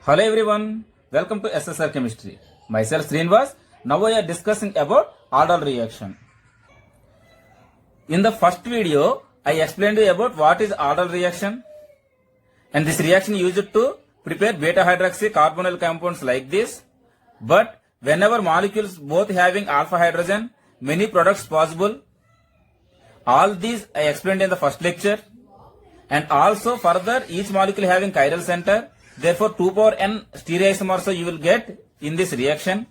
Hello everyone, welcome to SSR Chemistry. Myself Srinivas. Now we are discussing about aldol reaction. In the first video, I explained you about what is aldol reaction, and this reaction used to prepare beta hydroxy carbonyl compounds like this. But whenever molecules both having alpha hydrogen, many products possible. All these I explained in the first lecture, and also further each molecule having chiral center. Therefore 2 power n stereoisomers you will get in this reaction.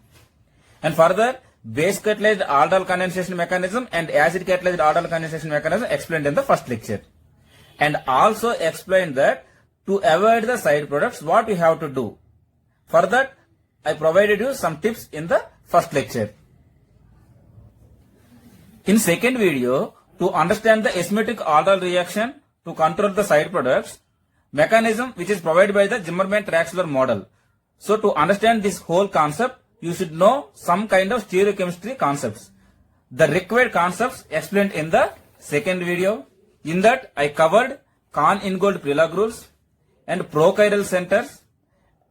And further base catalyzed aldol condensation mechanism and acid catalyzed aldol condensation mechanism explained in the first lecture. And also explained that to avoid the side products what you have to do. For that I provided you some tips in the first lecture. In second video, to understand the asymmetric aldol reaction to control the side products, mechanism which is provided by the Zimmermann-Traxler model. So to understand this whole concept, you should know some kind of stereochemistry concepts. The required concepts explained in the second video. In that I covered Kahn-Ingold Prelog rules and prochiral centers,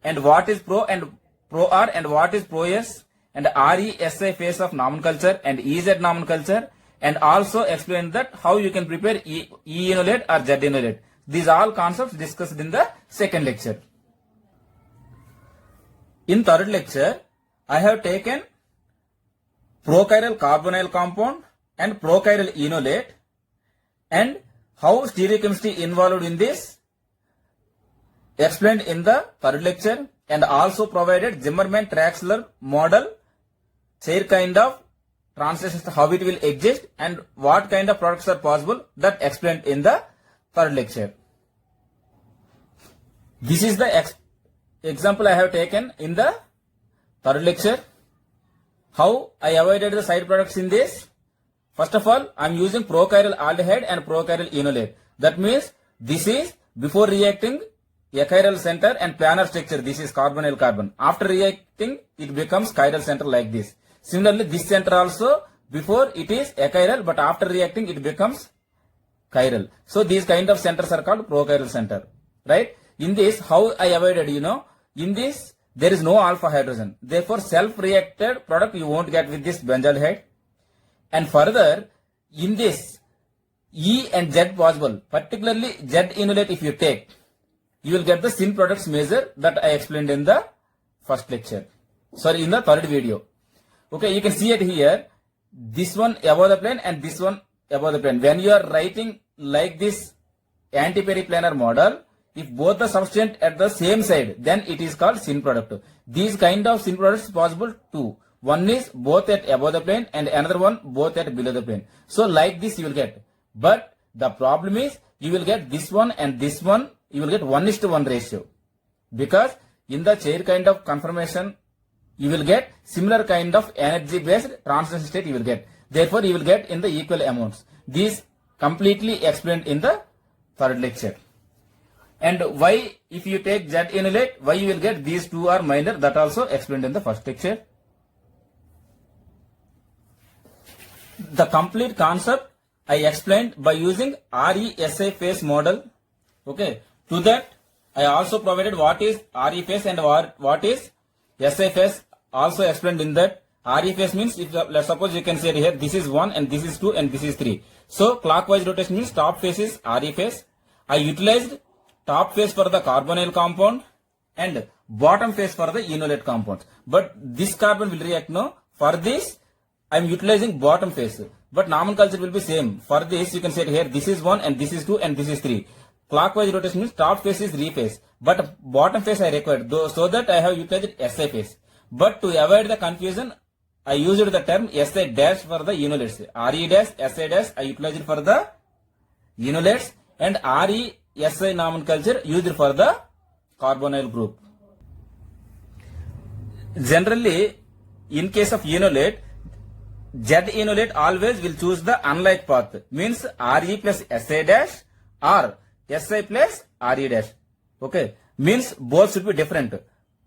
and what is pro R and what is pro S, and RESI phase of nomenclature and EZ nomenclature, and also explained that how you can prepare E-enolate or Z-enolate. These all concepts discussed in the second lecture. In third lecture, I have taken prochiral carbonyl compound and prochiral enolate and how stereochemistry involved in this explained in the third lecture, and also provided Zimmermann-Traxler model, chair kind of translations, how it will exist and what kind of products are possible, that explained in the third lecture. This is the example I have taken in the third lecture. How I avoided the side products in this? First of all, I am using prochiral aldehyde and prochiral enolate. That means this is before reacting achiral center and planar structure. This is carbonyl carbon. After reacting, it becomes chiral center like this. Similarly, this center also before it is achiral, but after reacting it becomes chiral. So these kind of centers are called prochiral center, right? In this, how I avoided, in this there is no alpha hydrogen. Therefore, self-reacted product you won't get with this benzaldehyde. And further, in this E and Z possible, particularly Z enolate if you take, you will get the syn products measure that I explained in the first lecture. Sorry, in the third video. Okay, you can see it here. This one above the plane and this one above the plane. When you are writing like this antiperiplanar model, if both the substance at the same side, then it is called syn product. These kind of syn products possible too. One is both at above the plane and another one both at below the plane. So like this you will get. But the problem is you will get this one and this one, you will get 1:1 ratio. Because in the chair kind of conformation, you will get similar kind of energy based transition state you will get. Therefore, you will get in the equal amounts. These completely explained in the third lecture. And why, if you take Z enolate, why you will get these two are minor, that also explained in the first lecture. The complete concept I explained by using RESI phase model. Okay. To that, I also provided what is RE phase and what is SI phase. Also explained in that. RE phase means, if let's suppose you can say here, this is 1 and this is 2 and this is 3. So clockwise rotation means top phase is RE phase. I utilized top phase for the carbonyl compound and bottom phase for the enolate compound. But this carbon will react no. For this, I am utilizing bottom phase. But nomenclature will be same. For this, you can say here, this is 1 and this is 2 and this is 3. Clockwise rotation means top phase is re phase. But bottom phase I required, so that I have utilized SI phase. But to avoid the confusion, I used the term SI dash for the enolates. RE dash, SI dash, I utilized for the enolates, and RESI nomenclature used for the carbonyl group. Generally, in case of enolate, Z enolate always will choose the unlike path. Means RE plus SI dash or SI plus RE dash. Okay. Means both should be different.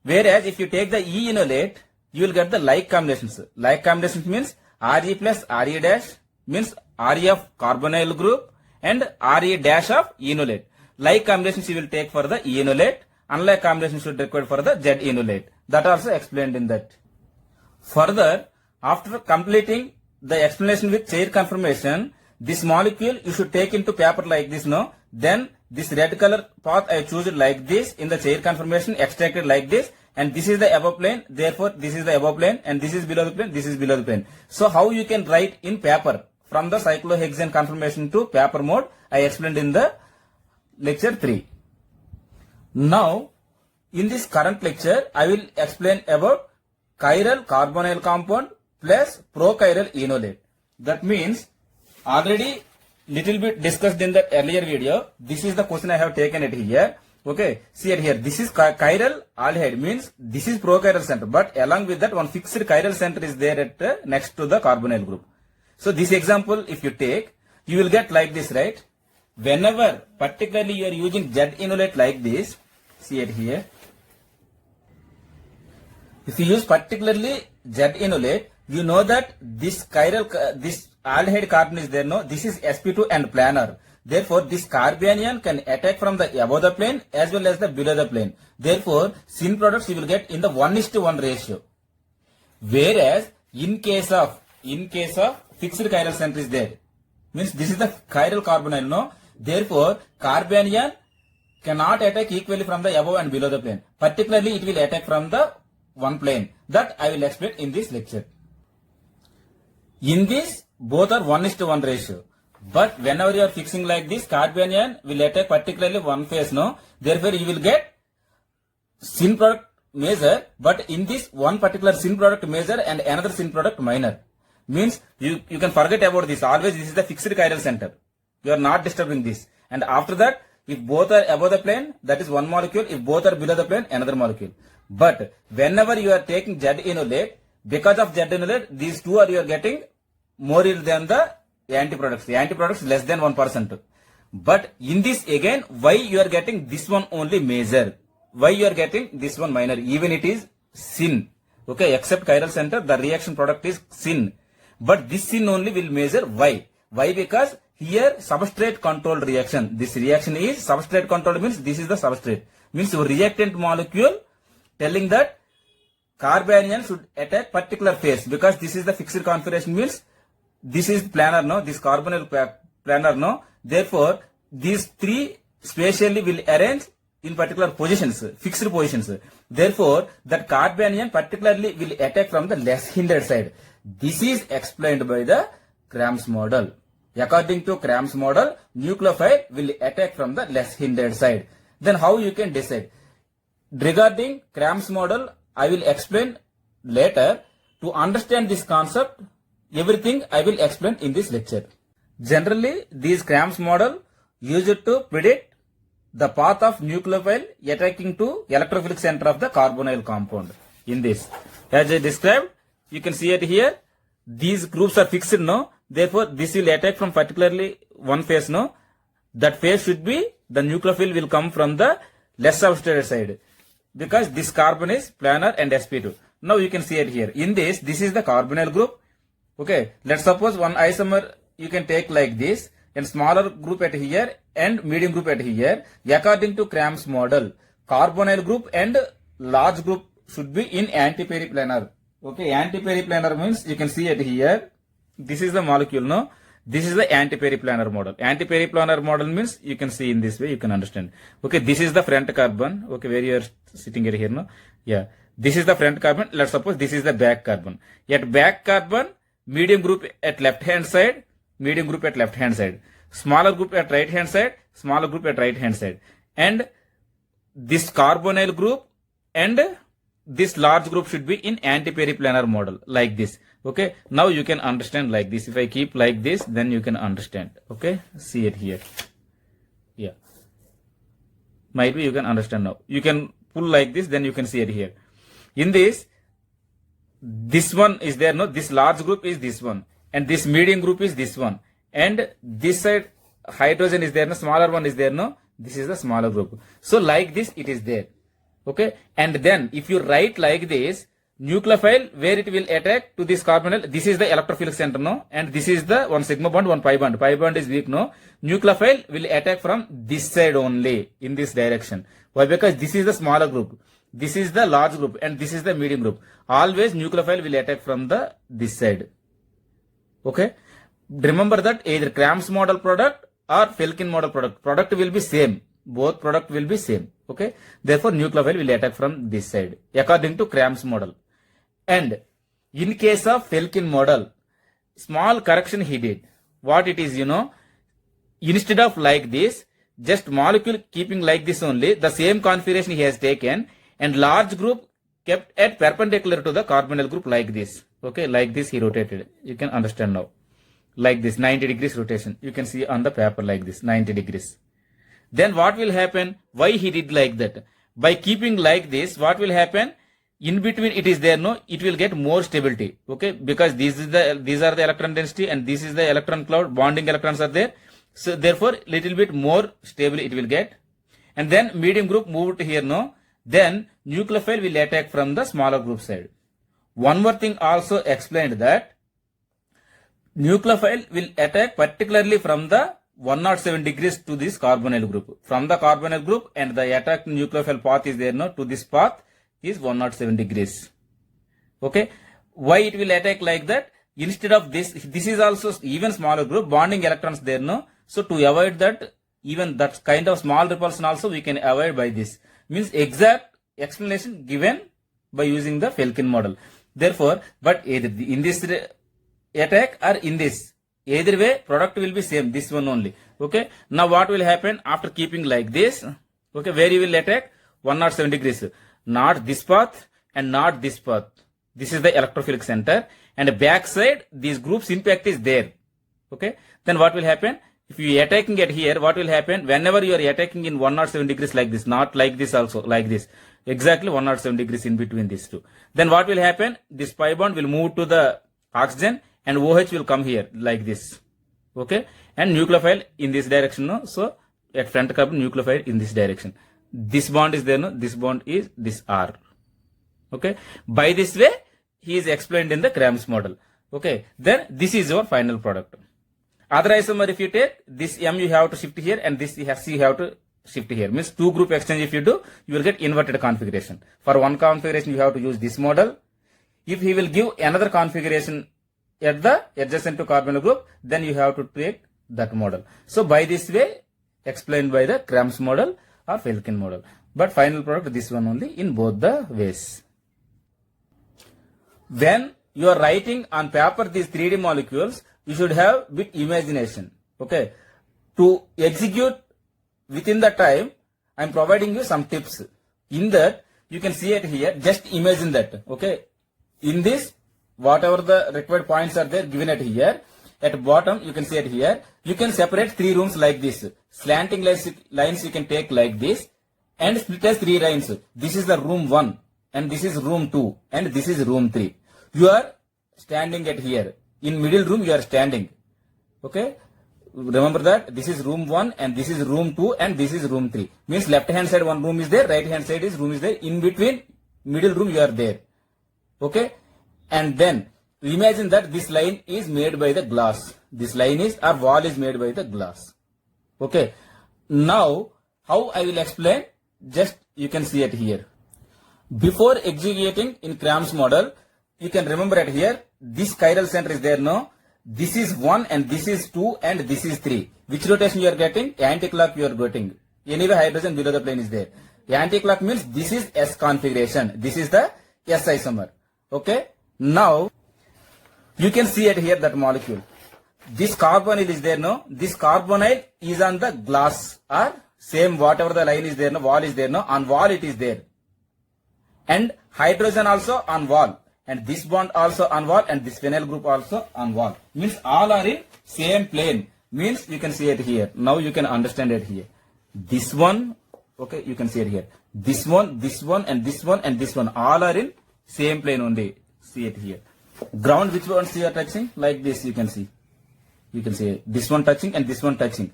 Whereas if you take the E enolate, you will get the like combinations. Like combinations means RE plus RE dash means RE of carbonyl group and RE dash of enolate. Like combinations you will take for the enolate unlike combination should required for the Z enolate. That also explained in that. Further, after completing the explanation with chair conformation, this molecule you should take into paper like this, no? Then this red color path I choose it like this in the chair conformation, extracted like this, and this is the above plane, therefore this is the above plane, and this is below the plane, this is below the plane. So how you can write in paper from the cyclohexane conformation to paper mode, I explained in the lecture 3. Now, in this current lecture, I will explain about chiral carbonyl compound plus prochiral enolate. That means, already little bit discussed in the earlier video. This is the question I have taken it here. Okay, see it here. This is chiral aldehyde, means this is prochiral center, but along with that one fixed chiral center is there at next to the carbonyl group. So this example if you take, you will get like this, right? Whenever particularly you are using Z enolate like this, see it here. If you use particularly Z enolate, you know that this this aldehyde carbon is there, no? This is sp2 and planar. Therefore, this carbanion can attack from the above the plane as well as the below the plane. Therefore, syn products you will get in the 1:1 ratio. Whereas, in case of fixed chiral center is there, means this is the chiral carbonyl, no? Therefore, carbanion cannot attack equally from the above and below the plane. Particularly, it will attack from the one plane. That I will explain in this lecture. In this, both are 1:1 ratio. But whenever you are fixing like this, carbanion will attack particularly one phase, no? Therefore, you will get syn product major, but in this one particular syn product major and another syn product minor. Means you can forget about this. Always this is the fixed chiral center. You are not disturbing this. And after that, if both are above the plane, that is one molecule. If both are below the plane, another molecule. But whenever you are taking Z enolate, because of Z enolate, these two are you are getting more than the antiproducts. The antiproducts less than 1%. But in this again, why you are getting this one only major? Why you are getting this one minor? Even it is syn. Okay, except chiral center, the reaction product is syn. But this syn only will measure. Why? Why? Because here substrate controlled reaction. This reaction is substrate controlled, means this is the substrate. Means your reactant molecule telling that carbanion should attack particular phase, because this is the fixed configuration, means this is planar, no? This carbonyl planar, no? Therefore, these three spatially will arrange in particular positions, fixed positions. Therefore, that carbanion particularly will attack from the less hindered side. This is explained by the Cram's model. According to Cram's model, nucleophile will attack from the less hindered side. Then how you can decide? Regarding Cram's model, I will explain later. To understand this concept, everything I will explain in this lecture. Generally, these Cram's model used to predict the path of nucleophile attacking to electrophilic center of the carbonyl compound. In this, as I described, you can see it here. These groups are fixed, no? Therefore, this will attack from particularly one phase, no? That phase should be, the nucleophile will come from the less substrated side, because this carbon is planar and sp2. Now you can see it here. In this is the carbonyl group. Okay, let's suppose one isomer you can take like this, and smaller group at here and medium group at here. According to Cram's model, carbonyl group and large group should be in antiperiplanar. Okay, antiperiplanar means you can see it here. This is the molecule, no? This is the antiperiplanar model. Antiperiplanar model means you can see in this way, you can understand. Okay, this is the front carbon. Okay, where you are sitting here, no? Yeah, this is the front carbon. Let's suppose this is the back carbon. At back carbon, medium group at left hand side, medium group at left hand side, smaller group at right hand side, smaller group at right hand side, and this carbonyl group and this large group should be in antiperiplanar model like this. Okay, now you can understand like this. If I keep like this, then you can understand. Okay, see it here. Yeah, might be you can understand now. You can pull like this, then you can see it here. In this one is there, no? This large group is this one, and this medium group is this one, and this side hydrogen is there, no? Smaller one is there, no? This is the smaller group. So like this it is there. Okay, and then if you write like this, nucleophile where it will attack to this carbonyl. This is the electrophilic center, no, and this is the one sigma bond, one pi bond. Pi bond is weak, no. Nucleophile will attack from this side only, in this direction. Why? Because this is the smaller group, this is the large group, and this is the medium group. Always nucleophile will attack from the this side. Okay. Remember that either Cram's model product or Felkin model product will be same. Both product will be same. Okay. Therefore, nucleophile will attack from this side according to Cram's model. And in case of Felkin model, small correction he did. What it is, instead of like this, just molecule keeping like this only, the same configuration he has taken, and large group kept at perpendicular to the carbonyl group like this. Okay, like this he rotated. You can understand now. Like this, 90 degrees rotation. You can see on the paper like this, 90 degrees. Then what will happen? Why he did like that? By keeping like this, what will happen? In between it is there, no, it will get more stability. Okay, because these are the electron density and this is the electron cloud, bonding electrons are there. So therefore, little bit more stable it will get. And then medium group moved here, no. Then nucleophile will attack from the smaller group side. One more thing also explained that nucleophile will attack particularly from the 107 degrees to this carbonyl group. From the carbonyl group and the attack nucleophile path is there, no, to this path is 107 degrees. Okay. Why it will attack like that? Instead of this is also even smaller group, bonding electrons there, no. So to avoid that, even that kind of small repulsion also we can avoid by this. Means exact explanation given by using the Felkin model. Therefore, but either in this attack or in this, either way product will be same, this one only. Okay. Now what will happen after keeping like this? Okay, where you will attack 107 degrees. Not this path and not this path. This is the electrophilic center, and back side these groups impact is there. Okay. Then what will happen? If you are attacking at here, what will happen? Whenever you are attacking in 107 degrees like this, not like this also, like this. Exactly 107 degrees in between these two. Then what will happen? This pi bond will move to the oxygen and OH will come here like this. Okay. And nucleophile in this direction, no. So at front carbon nucleophile in this direction. This bond is there, no. This bond is this R. Okay. By this way, he is explained in the Cram's model. Okay. Then this is your final product. Other isomer, if you take this M, you have to shift here, and this C you have to shift here. Means two group exchange if you do, you will get inverted configuration. For one configuration, you have to use this model. If he will give another configuration at the adjacent to carbonyl group, then you have to take that model. So by this way, explained by the Cram's model or Felkin model. But final product, this one only in both the ways. When you are writing on paper these 3D molecules, you should have bit imagination. Okay. To execute within the time, I am providing you some tips. In that, you can see it here. Just imagine that. Okay. In this, whatever the required points are there given at here. At bottom, you can see it here. You can separate 3 rooms like this. Slanting lines you can take like this and split as 3 lines. This is the room 1 and this is room 2 and this is room 3. You are standing at here. In middle room, you are standing. Okay. Remember that this is room 1 and this is room 2 and this is room 3. Means left hand side one room is there, right hand side is room is there. In between, middle room you are there. Okay. And then imagine that this line is made by the glass. This line is, or wall is made by the glass. Okay. Now, how I will explain? Just you can see it here. Before executing in Cram's model, you can remember it here. This chiral center is there, no? This is 1 and this is 2 and this is 3. Which rotation you are getting? Anti-clock you are getting. Anyway, hydrogen below the plane is there. Anti-clock means this is S configuration. This is the S isomer. Okay. Now, you can see it here that molecule. This carbonyl is there, no? This carbonyl is on the glass or same whatever the line is there, no? Wall is there, no? On wall it is there. And hydrogen also on wall. And this bond also on wall and this phenyl group also on wall. Means all are in same plane. Means you can see it here. Now you can understand it here. This one, okay, you can see it here. This one and this one and this one all are in same plane only. See it here. Ground, which ones you are touching? Like this you can see. You can see this one touching and this one touching.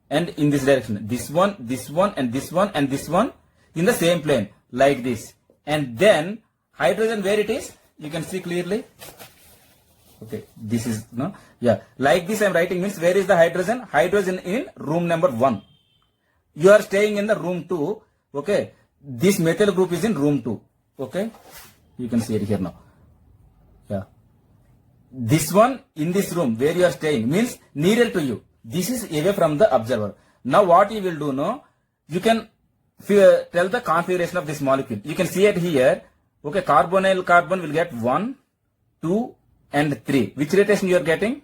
And in this direction. This one and this one and this one in the same plane. Like this. And then hydrogen where it is, you can see clearly. Okay, this is no, yeah, like this I am writing means where is the hydrogen? Hydrogen in room number 1. You are staying in the room 2. Okay, this methyl group is in room 2. Okay, you can see it here now. Yeah, this one in this room where you are staying means nearer to you. This is away from the observer. Now what you will do, no, you can tell the configuration of this molecule. You can see it here. Okay, carbonyl carbon will get 1, 2 and 3. Which rotation you are getting?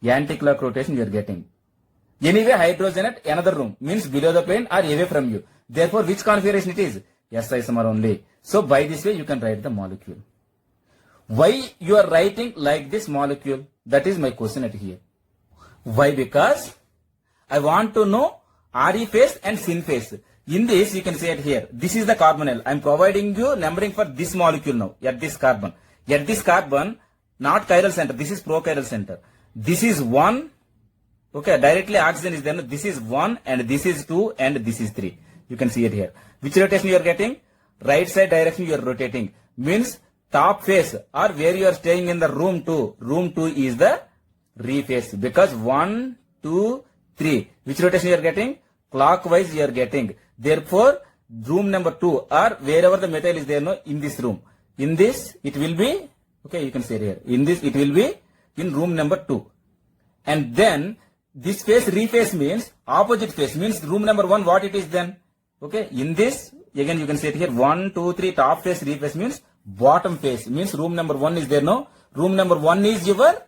Anti-clock rotation you are getting. Anyway, hydrogen at another room means below the plane or away from you. Therefore, which configuration it is? S isomer only. So by this way you can write the molecule. Why you are writing like this molecule? That is my question at here. Why? Because I want to know Re phase and syn phase. In this you can say it here. This is the carbonyl. I am providing you numbering for this molecule now. At this carbon. At this carbon, not chiral center. This is prochiral center. This is 1. Okay, directly oxygen is there. This is 1 and this is 2 and this is 3. You can see it here. Which rotation you are getting? Right side direction you are rotating. Means top face or where you are staying in the room 2. Room 2 is the re phase because 1, 2, 3. Which rotation you are getting? Clockwise you are getting. Therefore, room number 2 or wherever the methyl is there, no, in this room. In this, it will be, okay, you can say it here. In this, it will be in room number 2. And then, this phase, rephase means, opposite phase means room number 1, what it is then? Okay, in this, again you can say it here, 1, 2, 3, top phase, rephase means, bottom phase means room number 1 is there, no? Room number 1 is your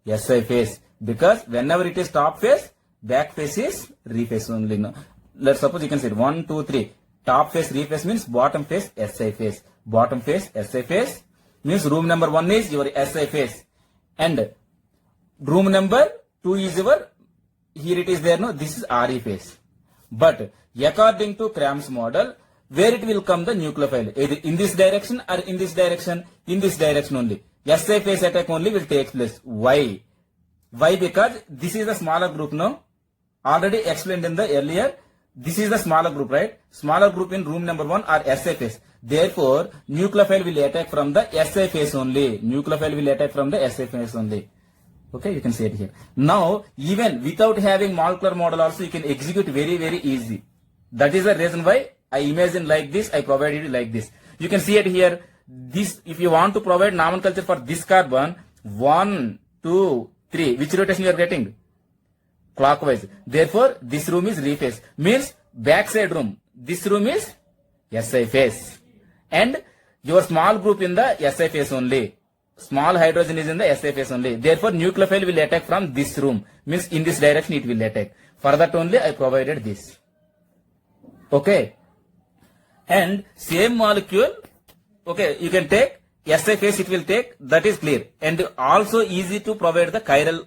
SI phase. Because whenever it is top phase, back phase is rephase only, no? Let's suppose you can say 1, 2, 3. Top phase, rephase means bottom phase, SI phase. Bottom phase, SI phase means room number 1 is your SI phase and room number 2 is your, here it is there, no, this is Re phase. But according to Cram's model, where it will come the nucleophile, either in this direction or in this direction, in this direction only. SI phase attack only will take place. Why? Why? Because this is the smaller group, no? Already explained in the earlier. This is the smaller group, right? Smaller group in room number 1 are SI phase. Therefore, nucleophile will attack from the SI phase only. Nucleophile will attack from the SI phase only. Okay, you can see it here. Now, even without having molecular model also, you can execute very, very easy. That is the reason why I imagine like this, I provided it like this. You can see it here. This, if you want to provide nomenclature for this carbon, 1, 2, 3, which rotation you are getting? Clockwise. Therefore, this room is rephase. Means backside room. This room is SI phase. And your small group in the SI phase only. Small hydrogen is in the SI phase only. Therefore, nucleophile will attack from this room. Means in this direction it will attack. For that only I provided this. Okay. And same molecule, okay, you can take SI phase it will take. That is clear. And also easy to provide the chiral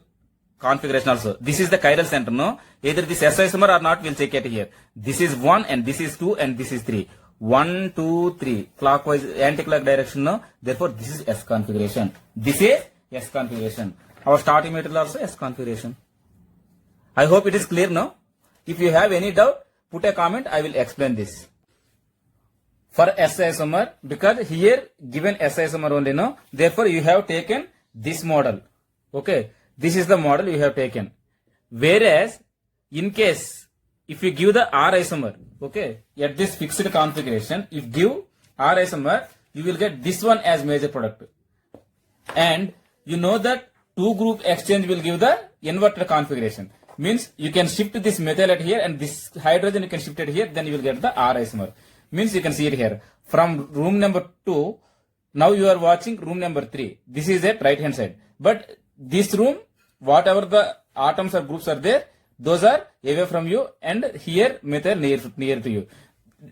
configuration also. This is the chiral center, no? Either this S isomer or not, we'll check it here. This is 1 and this is 2 and this is 3. 1, 2, 3. Clockwise, anti-clock direction, no? Therefore, this is S configuration. This is S configuration. Our starting material also S configuration. I hope it is clear now. If you have any doubt, put a comment, I will explain this. For S isomer, because here given S isomer only, no? Therefore, you have taken this model. Okay. This is the model you have taken. Whereas, in case, if you give the R isomer, okay, at this fixed configuration, if give R isomer, you will get this one as major product. And you know that 2 group exchange will give the inverted configuration. Means you can shift this methyl at here and this hydrogen you can shift it here, then you will get the R isomer. Means you can see it here. From room number 2, now you are watching room number 3. This is at right hand side. But this room, whatever the atoms or groups are there, those are away from you and here methyl near to you.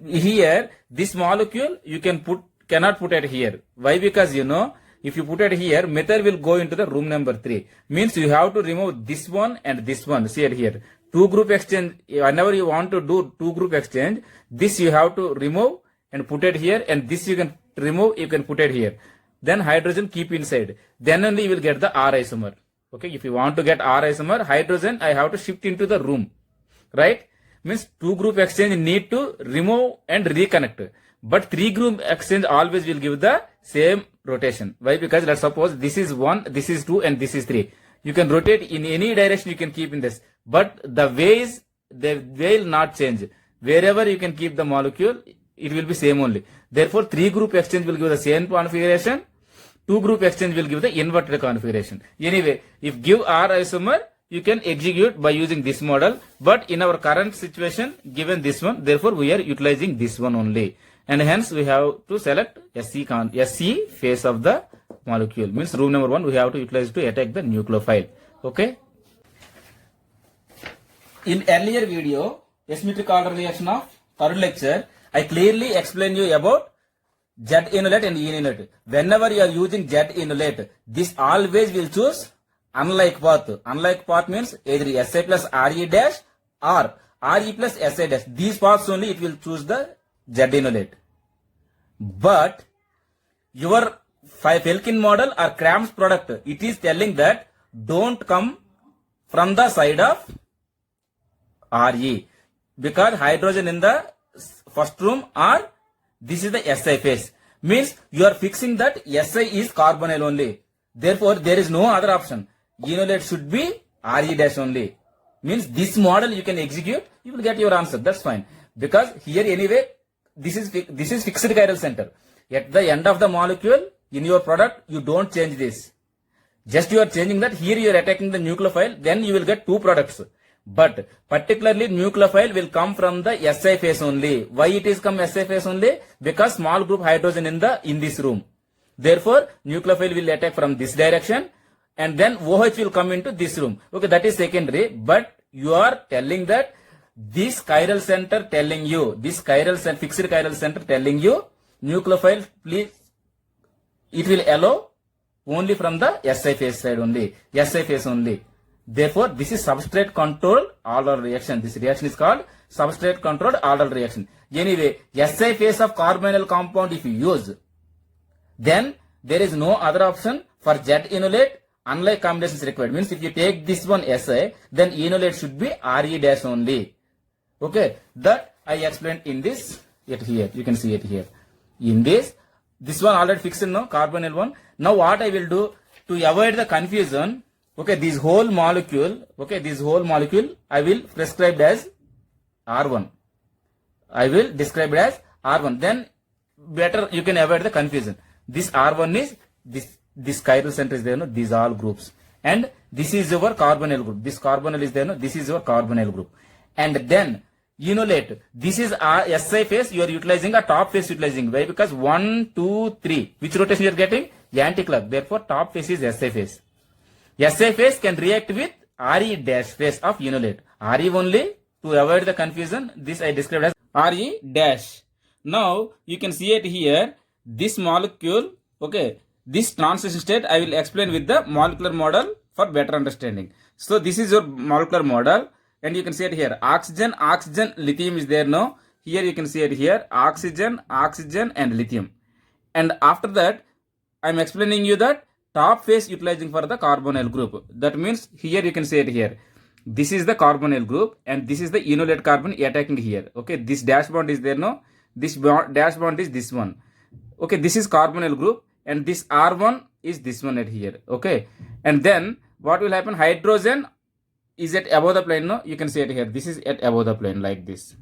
Here, this molecule you cannot put it here. Why? Because you know, if you put it here, methyl will go into the room number 3. Means you have to remove this one and this one. See it here. 2 group exchange, whenever you want to do 2 group exchange, this you have to remove and put it here and this you can remove, you can put it here. Then hydrogen keep inside. Then only you will get the R isomer. Okay, if you want to get R isomer, hydrogen I have to shift into the room. Right? Means 2 group exchange need to remove and reconnect. But 3-group exchange always will give the same rotation. Why? Because let's suppose this is 1, this is 2, and this is 3. You can rotate in any direction, you can keep in this. But the ways, they will not change. Wherever you can keep the molecule, it will be same only. Therefore, 3-group exchange will give the same configuration. 2-group exchange will give the inverted configuration. Anyway, if give R isomer, you can execute by using this model. But in our current situation, given this one, therefore we are utilizing this one only. And hence we have to select SC phase of the molecule. Means rule number 1 we have to utilize to attack the nucleophile. Okay. In earlier video, asymmetric order reaction of third lecture, I clearly explained you about Z inlet and E inlet. Whenever you are using Z inlet, this always will choose unlike path. Unlike path means either Si plus Re dash or Re plus Si dash. These paths only it will choose the Z inlet. But your Felkin model or Cram's product, it is telling that don't come from the side of Re, because hydrogen in the first room or this is the Si phase. Means you are fixing that Si is carbonyl only. Therefore, there is no other option. Inlet should be Re dash only. Means this model you can execute, you will get your answer. That's fine. Because here anyway, this is fixed chiral center. At the end of the molecule, in your product, you don't change this. Just you are changing that. Here you are attacking the nucleophile, then you will get 2 products. But particularly nucleophile will come from the Si phase only. Why it is come Si phase only? Because small group hydrogen in this room. Therefore, nucleophile will attack from this direction, and then OH will come into this room. Okay, that is secondary. But you are telling that this chiral center telling you, this fixed chiral center telling you, nucleophile, please, it will allow only from the Si phase side only, Si phase only. Therefore, this is substrate controlled aldol reaction. This reaction is called substrate controlled aldol reaction. Anyway, Si phase of carbonyl compound if you use, then there is no other option for Z inlet. Unlike combinations required. Means if you take this one Si, then inlet should be Re dash only. Okay, that I explained in this. It here, you can see it here. In this one already fixed, no, carbonyl one. Now what I will do to avoid the confusion, okay, this whole molecule, I will prescribe as R1. I will describe it as R1. Then better you can avoid the confusion. This R1 is this chiral center is there, no, these all groups. And this is your carbonyl group. This carbonyl is there, no, this is your carbonyl group. And then inlet, this is Si phase, you are utilizing a top phase utilizing. Why? Because 1, 2, 3. Which rotation you are getting? Anticlock. Therefore, top phase is Si phase. Si phase can react with Re dash phase of inlet. Re only, to avoid the confusion, this I described as Re dash. Now, you can see it here, this molecule, okay, this transition state I will explain with the molecular model for better understanding. So, this is your molecular model. And you can see it here, oxygen, lithium is there now. Here you can see it here, oxygen, and lithium. And after that, I am explaining you that top phase utilizing for the carbonyl group. That means here you can see it here. This is the carbonyl group and this is the enolate carbon attacking here. Okay, this dash bond is there now. This dash bond is this one. Okay, this is carbonyl group and this R1 is this one at here. Okay, and then what will happen? Hydrogen is at above the plane, no? You can see it here. This is at above the plane like this.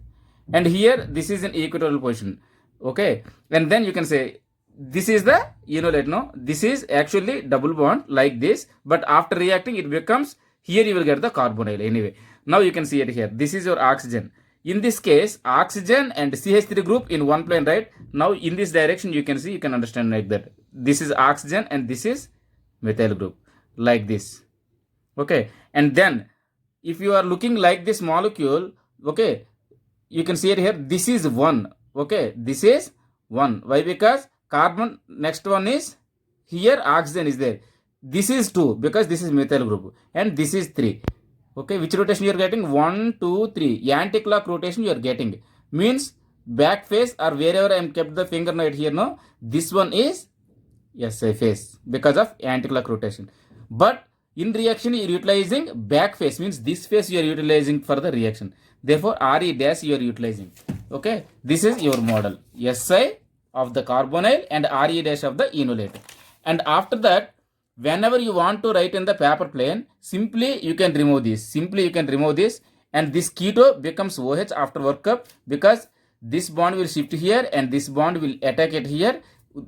And here, this is in equatorial position. Okay. And then you can say, this is the enolate, no? This is actually double bond like this. But after reacting, it becomes, here you will get the carbonyl anyway. Now you can see it here. This is your oxygen. In this case, oxygen and CH3 group in one plane, right? Now in this direction, you can see, you can understand like that. This is oxygen and this is methyl group like this. Okay. And then, if you are looking like this molecule, okay, you can see it here. This is 1. Okay, this is 1. Why? Because carbon, next one is here, oxygen is there. This is 2 because this is methyl group. And this is 3. Okay, which rotation you are getting? 1, 2, 3. Anti-clock rotation you are getting. Means back phase or wherever I am kept the finger right here, no? This one is Si phase because of anti-clock rotation. But in reaction, you are utilizing back phase, means this phase you are utilizing for the reaction. Therefore, Re dash you are utilizing. Okay, this is your model. Si of the carbonyl and Re dash of the enolate. And after that, whenever you want to write in the paper plane, simply you can remove this. And this keto becomes OH after workup, because this bond will shift here and this bond will attack it here.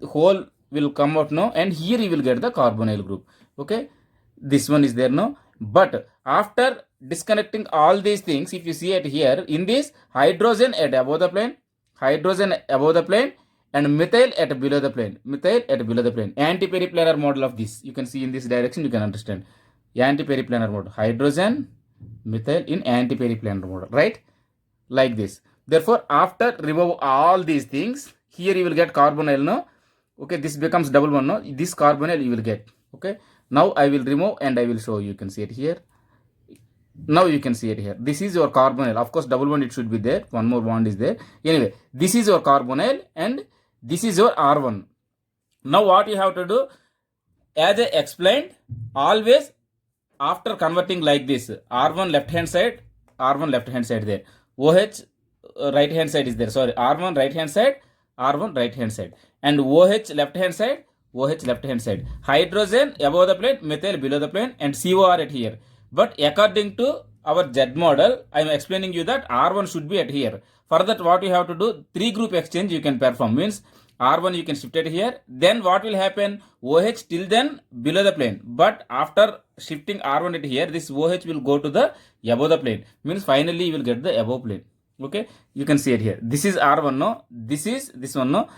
Whole will come out now, and here you will get the carbonyl group. Okay, this one is there now. But after disconnecting all these things, if you see it here, in this hydrogen at above the plane, and methyl at below the plane, anti-periplanar model of this, you can see in this direction, you can understand. Anti-periplanar model, hydrogen, methyl in anti-periplanar model, right? Like this. Therefore, after remove all these things, here you will get carbonyl now. Okay, this becomes double one now. This carbonyl you will get. Okay, now I will remove and I will show you. You can see it here. Now you can see it here. This is your carbonyl. Of course, double bond it should be there. One more bond is there. Anyway, this is your carbonyl and this is your R1. Now what you have to do, as I explained, always after converting like this, R1 left hand side there. OH right hand side is there. Sorry, R1 right hand side, R1 right hand side. And OH left hand side, hydrogen above the plane, methyl below the plane, and CO are at here. But according to our Z model, I am explaining you that R1 should be at here. For that, what you have to do, 3 group exchange you can perform. Means R1 you can shift it here. Then what will happen? OH till then below the plane. But after shifting R1 at here, this OH will go to the above the plane. Means finally you will get the above plane. Okay, you can see it here. This is R1 no. This is this one no.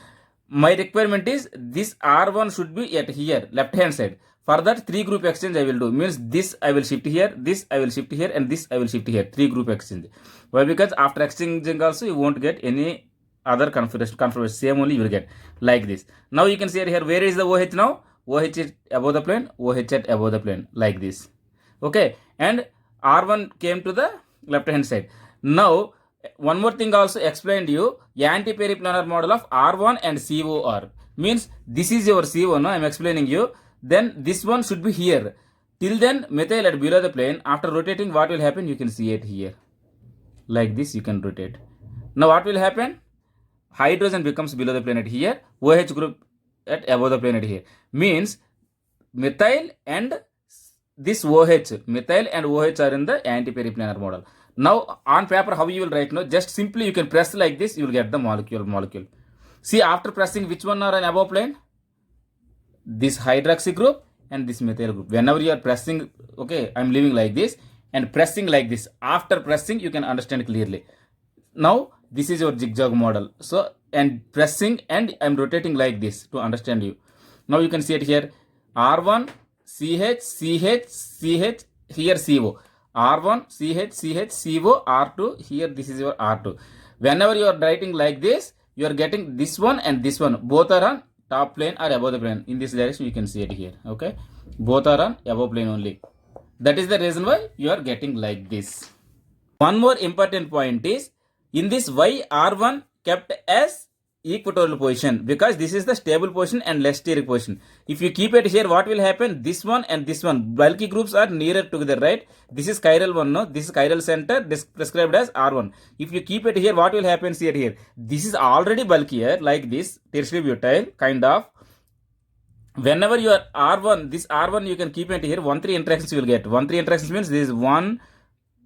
My requirement is this R1 should be at here, left hand side. For that, 3 group exchange I will do. Means this I will shift here, this I will shift here, and this I will shift here. 3 group exchange. Why? Because after exchanging also you won't get any other configuration. Same only you will get like this. Now you can see it here. Where is the OH now? OH is above the plane. OH at above the plane like this. Okay, and R1 came to the left hand side. Now one more thing also explained you, anti-periplanar model of R1 and COR. Means this is your CO, no? I am explaining you. Then this one should be here. Till then, methyl at below the plane. After rotating, what will happen? You can see it here. Like this, you can rotate. Now what will happen? Hydrogen becomes below the plane at here. OH group at above the plane at here. Means methyl and this OH. Methyl and OH are in the anti-periplanar model. Now on paper, how you will write? No, just simply you can press like this, you will get the molecule. See, after pressing, which one are in above plane? This hydroxy group and this methyl group. Whenever you are pressing, okay, I am leaving like this and pressing like this. After pressing, you can understand clearly. Now this is your zigzag model. So, and pressing and I am rotating like this to understand you. Now you can see it here. R1, CH, here CO. R1, CH, CO, R2, here this is your R2. Whenever you are writing like this, you are getting this one and this one. Both are on top plane or above the plane. In this direction, you can see it here. Okay, both are on above plane only. That is the reason why you are getting like this. One more important point is, in this why R1 kept as equatorial position, because this is the stable position and less steric position. If you keep it here, what will happen? This one and this one, bulky groups are nearer together, right? This is chiral one, no? This is chiral center, prescribed as R1. If you keep it here, what will happen? See it here. This is already bulkier, like this, tertiary butyl, kind of. Whenever you are R1, this R1 you can keep it here, 1-3 interactions you will get. 1-3 interactions means this is 1,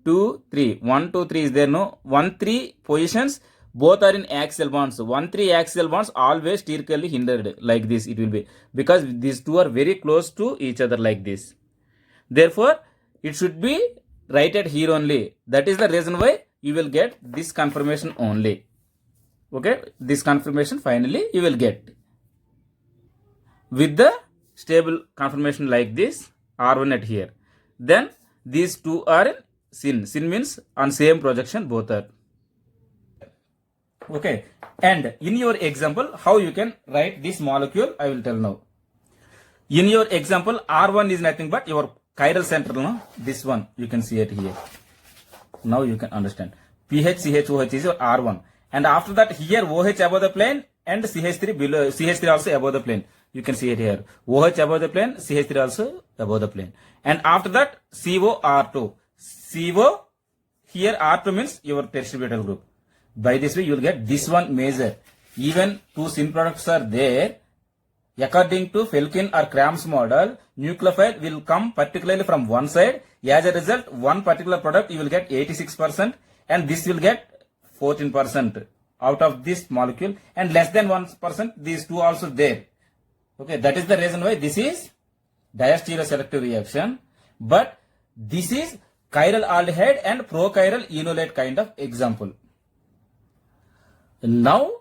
2, 3. 1, 2, 3 is there, no? 1-3 positions. Both are in axial bonds. 1-3 axial bonds always sterically hindered, like this it will be, because these two are very close to each other like this. Therefore, it should be written here only. That is the reason why you will get this confirmation only. Okay, this confirmation finally you will get with the stable confirmation like this, R1 at here. Then these two are in syn. Syn means on same projection both are. Okay, and in your example, how you can write this molecule, I will tell now. In your example, R1 is nothing but your chiral center, no? This one, you can see it here. Now you can understand. PHCHOH is your R1. And after that, here OH above the plane and CH3 below, CH3 also above the plane. You can see it here. OH above the plane, CH3 also above the plane. And after that, COR2. CO Here R2 means your tertiary butyl group. By this way, you will get this one measure. Even two syn products are there. According to Felkin or Cram's model, nucleophile will come particularly from one side. As a result, one particular product you will get 86% and this will get 14% out of this molecule, and less than 1% these two also there. Okay, that is the reason why this is diastereoselective reaction, but this is chiral aldehyde and prochiral enolate kind of example. Now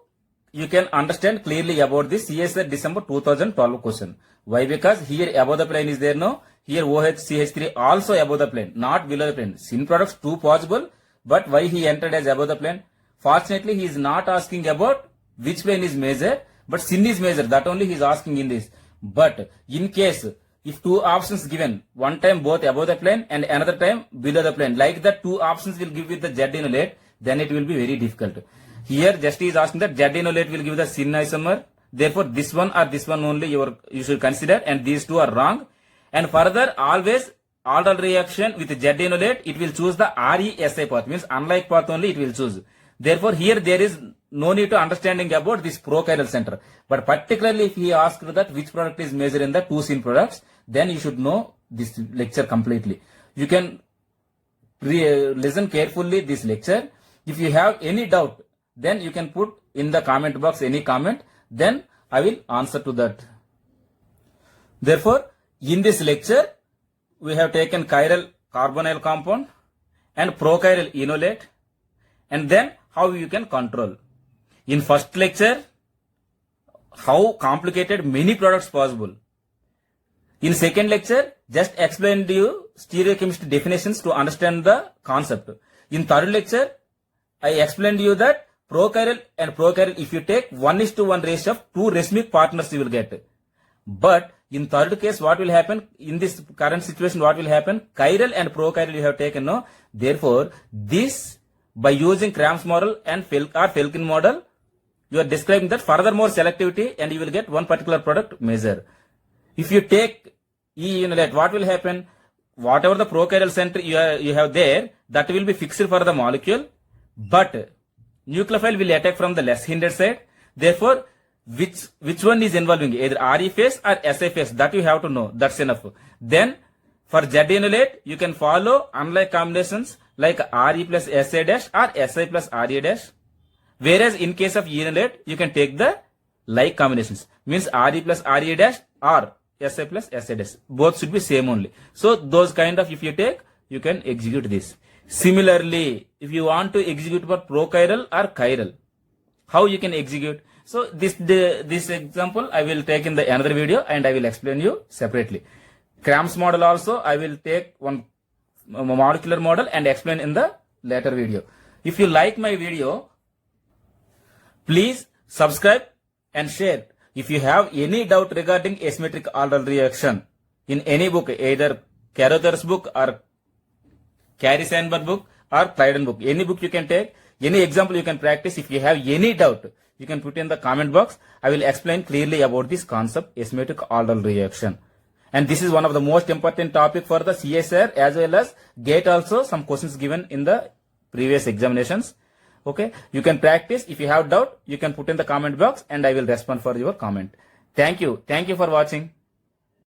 you can understand clearly about this CSR December 2012 question. Why? Because here above the plane is there, no? Here OH, CH3 also above the plane, not below the plane. Syn products too possible, but why he entered as above the plane? Fortunately, he is not asking about which plane is major, but syn is major. That only he is asking in this. But in case, if two options given, one time both above the plane and another time below the plane, like that two options will give with the Z enolate, then it will be very difficult. Here just he is asking that Z enolate will give the syn isomer. Therefore, this one or this one only you should consider, and these two are wrong. And further, always aldol reaction with Z enolate, it will choose the RESI path, means unlike path only it will choose. Therefore, here there is no need to understanding about this prochiral center. But particularly if he asked that which product is major in the two syn products, then you should know this lecture completely. You can listen carefully this lecture. If you have any doubt, then you can put in the comment box any comment, then I will answer to that. Therefore, in this lecture, we have taken chiral carbonyl compound and prochiral enolate, and then how you can control. In first lecture, how complicated many products possible. In second lecture, just explained to you stereochemistry definitions to understand the concept. In third lecture, I explained to you that prochiral and prochiral, if you take 1:1 ratio of two racemic partners, you will get. But in third case, what will happen? In this current situation, what will happen? Chiral and prochiral you have taken, no? Therefore, this, by using Cram's model and Felkin model, you are describing that furthermore selectivity and you will get one particular product measure. If you take E enolate, what will happen? Whatever the prochiral center you have there, that will be fixed for the molecule, but nucleophile will attack from the less hindered side. Therefore, which one is involving either RE phase or SA phase, that you have to know. That's enough. Then for Z enolate, you can follow unlike combinations like RE plus SA dash or SI plus RE dash. Whereas in case of E enolate, you can take the like combinations. Means RE plus RE dash or SI plus SA dash. Both should be same only. So those kind of if you take, you can execute this. Similarly, if you want to execute for prochiral or chiral, how you can execute? So this example I will take in the another video and I will explain you separately. Cram's model also I will take one molecular model and explain in the later video. If you like my video, please subscribe and share. If you have any doubt regarding asymmetric aldol reaction in any book, either Carruthers book or Carey Sandberg book or Clyden book, any book you can take, any example you can practice. If you have any doubt, you can put in the comment box. I will explain clearly about this concept, asymmetric aldol reaction. And this is one of the most important topic for the CSR as well as GATE also. Some questions given in the previous examinations. Okay, you can practice. If you have doubt, you can put in the comment box and I will respond for your comment. Thank you. Thank you for watching.